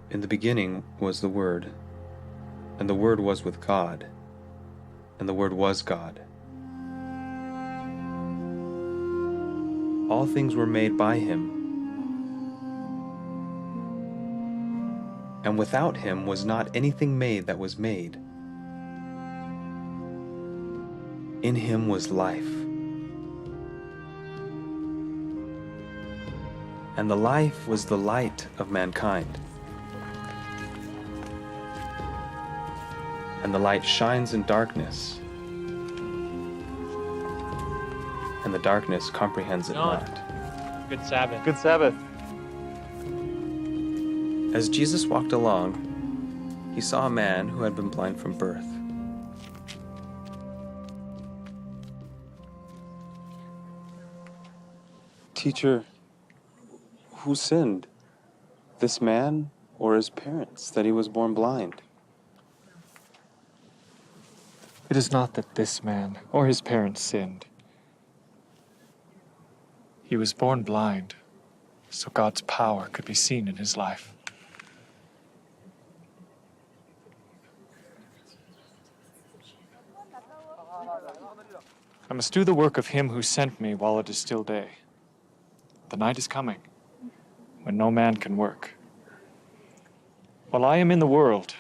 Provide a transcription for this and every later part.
In the beginning was the Word, and the Word was with God, and the Word was God. All things were made by him, and without him was not anything made that was made. In him was life, and the life was the light of mankind. And the light shines in darkness, and the darkness comprehends it John. not. Good Sabbath. Good Sabbath. As Jesus walked along, he saw a man who had been blind from birth. Teacher, who sinned, this man or his parents, that he was born blind? It is not that this man or his parents sinned. He was born blind, so God's power could be seen in his life. I must do the work of him who sent me while it is still day. The night is coming, when no man can work. While I am in the world,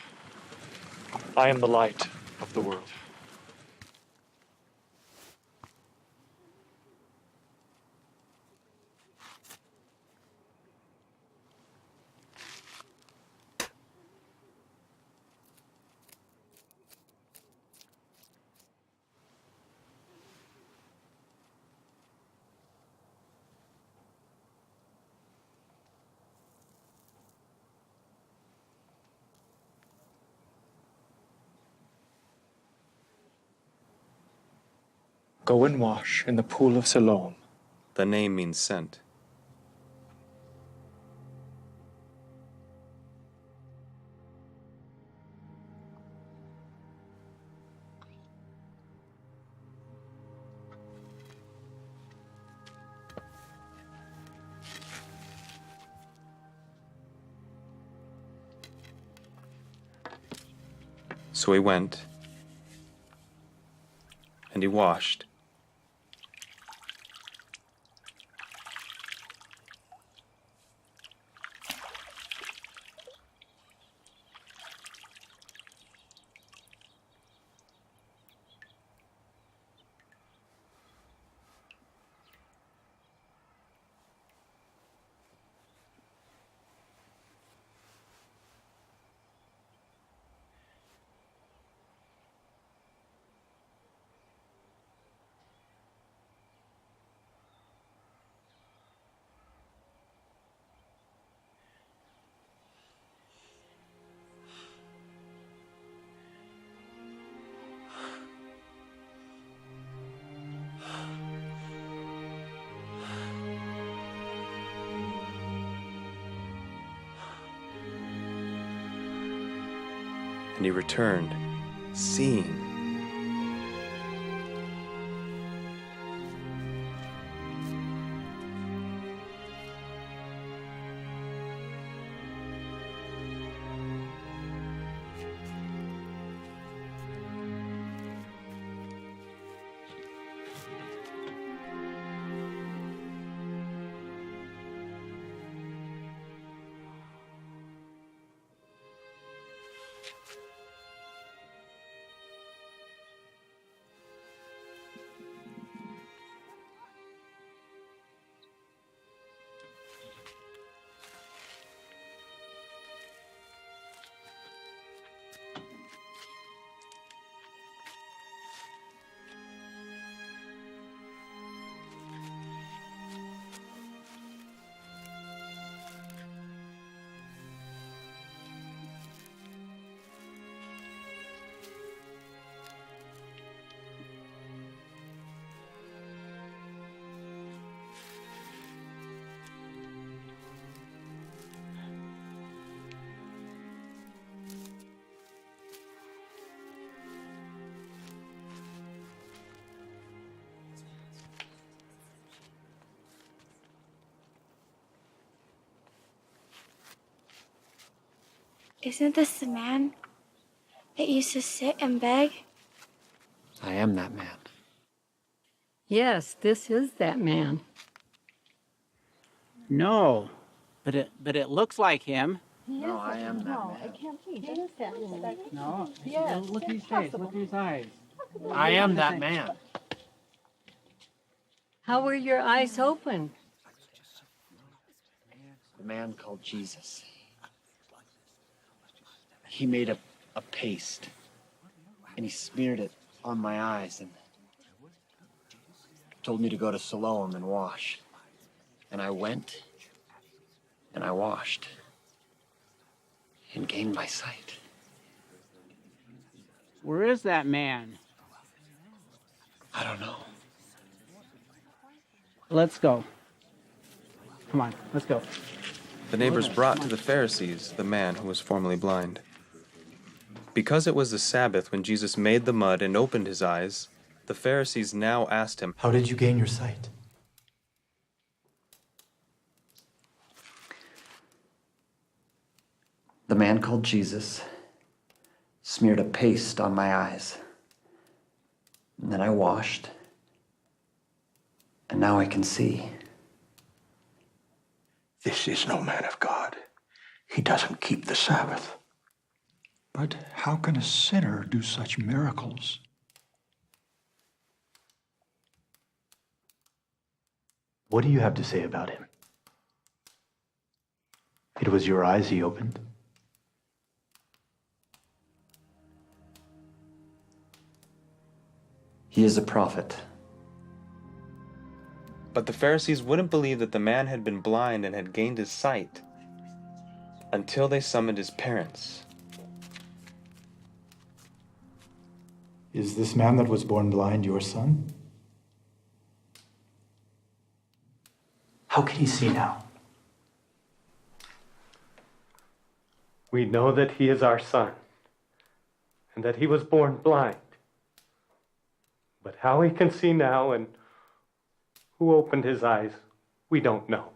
I am the light of the world. Go and wash in the pool of Siloam. The name means sent. So he went, and he washed. And he returned, seeing. Isn't this the man that used to sit and beg? I am that man. Yes, this is that man. No, but it looks like him. No, I am that man. It can't be. That is that man. No, Yes, look at his face. Look at his eyes. I am that man. How were your eyes open? The man called Jesus. He made a paste, and he smeared it on my eyes and told me to go to Siloam and wash. And I went, and I washed, and gained my sight. Where is that man? I don't know. Let's go. Come on, let's go. The neighbors brought to the Pharisees the man who was formerly blind. Because it was the Sabbath when Jesus made the mud and opened his eyes, the Pharisees now asked him, How did you gain your sight? The man called Jesus smeared a paste on my eyes. And then I washed, and now I can see. This is no man of God. He doesn't keep the Sabbath. But how can a sinner do such miracles? What do you have to say about him? It was your eyes he opened. He is a prophet. But the Pharisees wouldn't believe that the man had been blind and had gained his sight until they summoned his parents. Is this man that was born blind your son? How can he see now? We know that he is our son, and that he was born blind. But how he can see now and who opened his eyes, we don't know.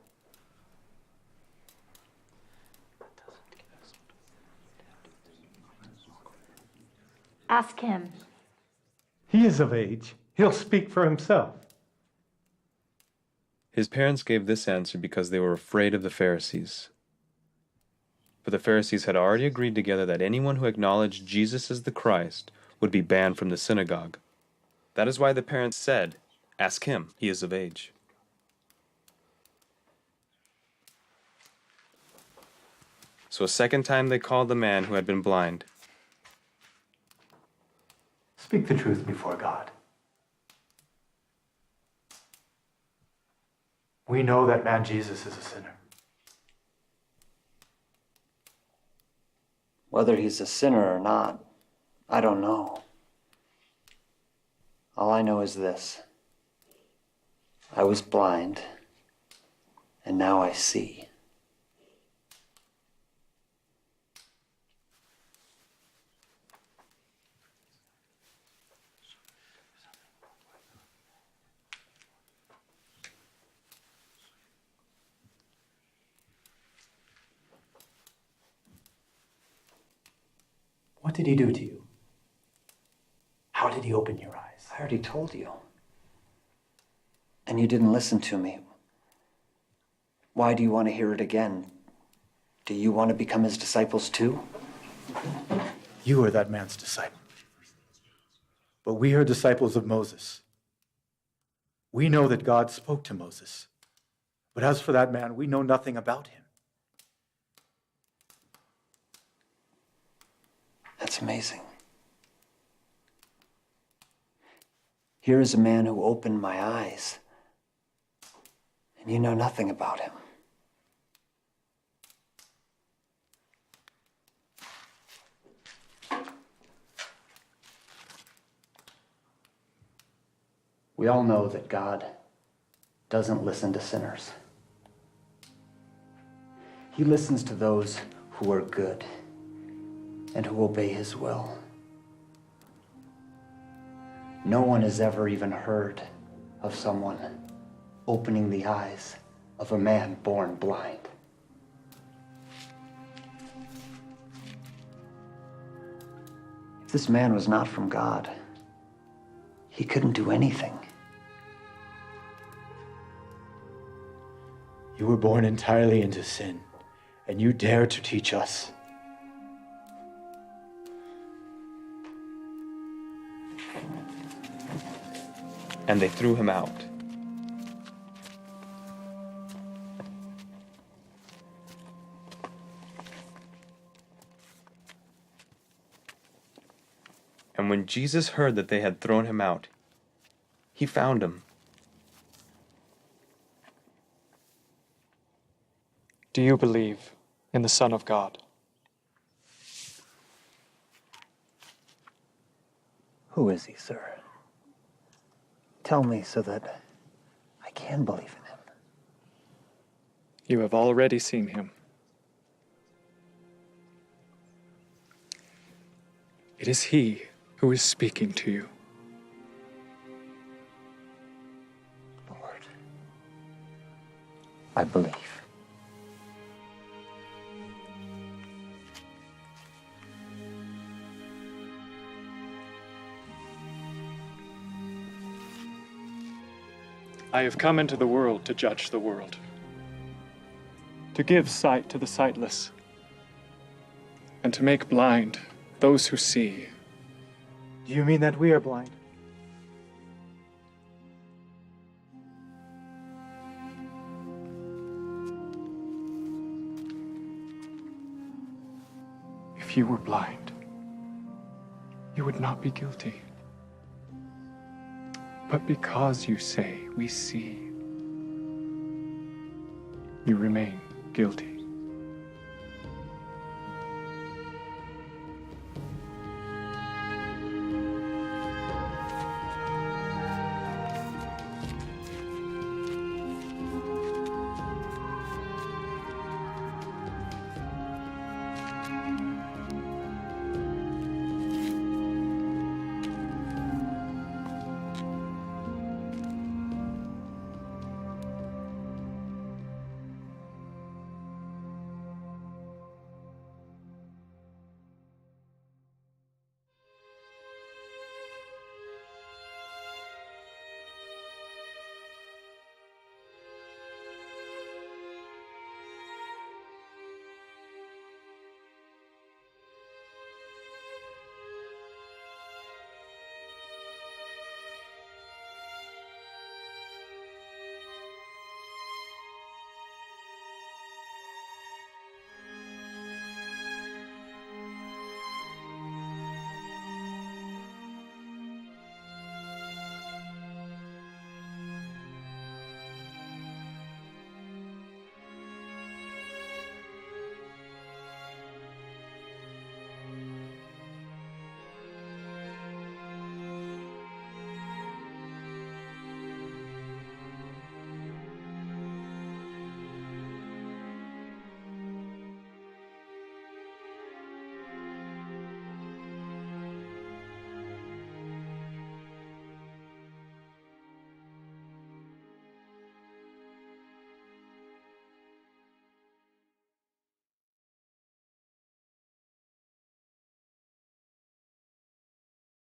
Ask him. He is of age. He'll speak for himself. His parents gave this answer because they were afraid of the Pharisees. For the Pharisees had already agreed together that anyone who acknowledged Jesus as the Christ would be banned from the synagogue. That is why the parents said, Ask him, he is of age. So a second time they called the man who had been blind. Speak the truth before God. We know that man Jesus is a sinner. Whether he's a sinner or not, I don't know. All I know is this. I was blind, and now I see. What did he do to you? How did he open your eyes? I already told you. And you didn't listen to me. Why do you want to hear it again? Do you want to become his disciples too? You are that man's disciple. But we are disciples of Moses. We know that God spoke to Moses. But as for that man, we know nothing about him. That's amazing. Here is a man who opened my eyes, and you know nothing about him. We all know that God doesn't listen to sinners. He listens to those who are good and who obey his will. No one has ever even heard of someone opening the eyes of a man born blind. If this man was not from God, he couldn't do anything. You were born entirely into sin, and you dare to teach us. And they threw him out. And when Jesus heard that they had thrown him out, he found him. Do you believe in the Son of God? Who is he, sir? Tell me so that I can believe in him. You have already seen him. It is he who is speaking to you. Lord, I believe. I have come into the world to judge the world, to give sight to the sightless, and to make blind those who see. Do you mean that we are blind? If you were blind, you would not be guilty. But because you say we see, you remain guilty.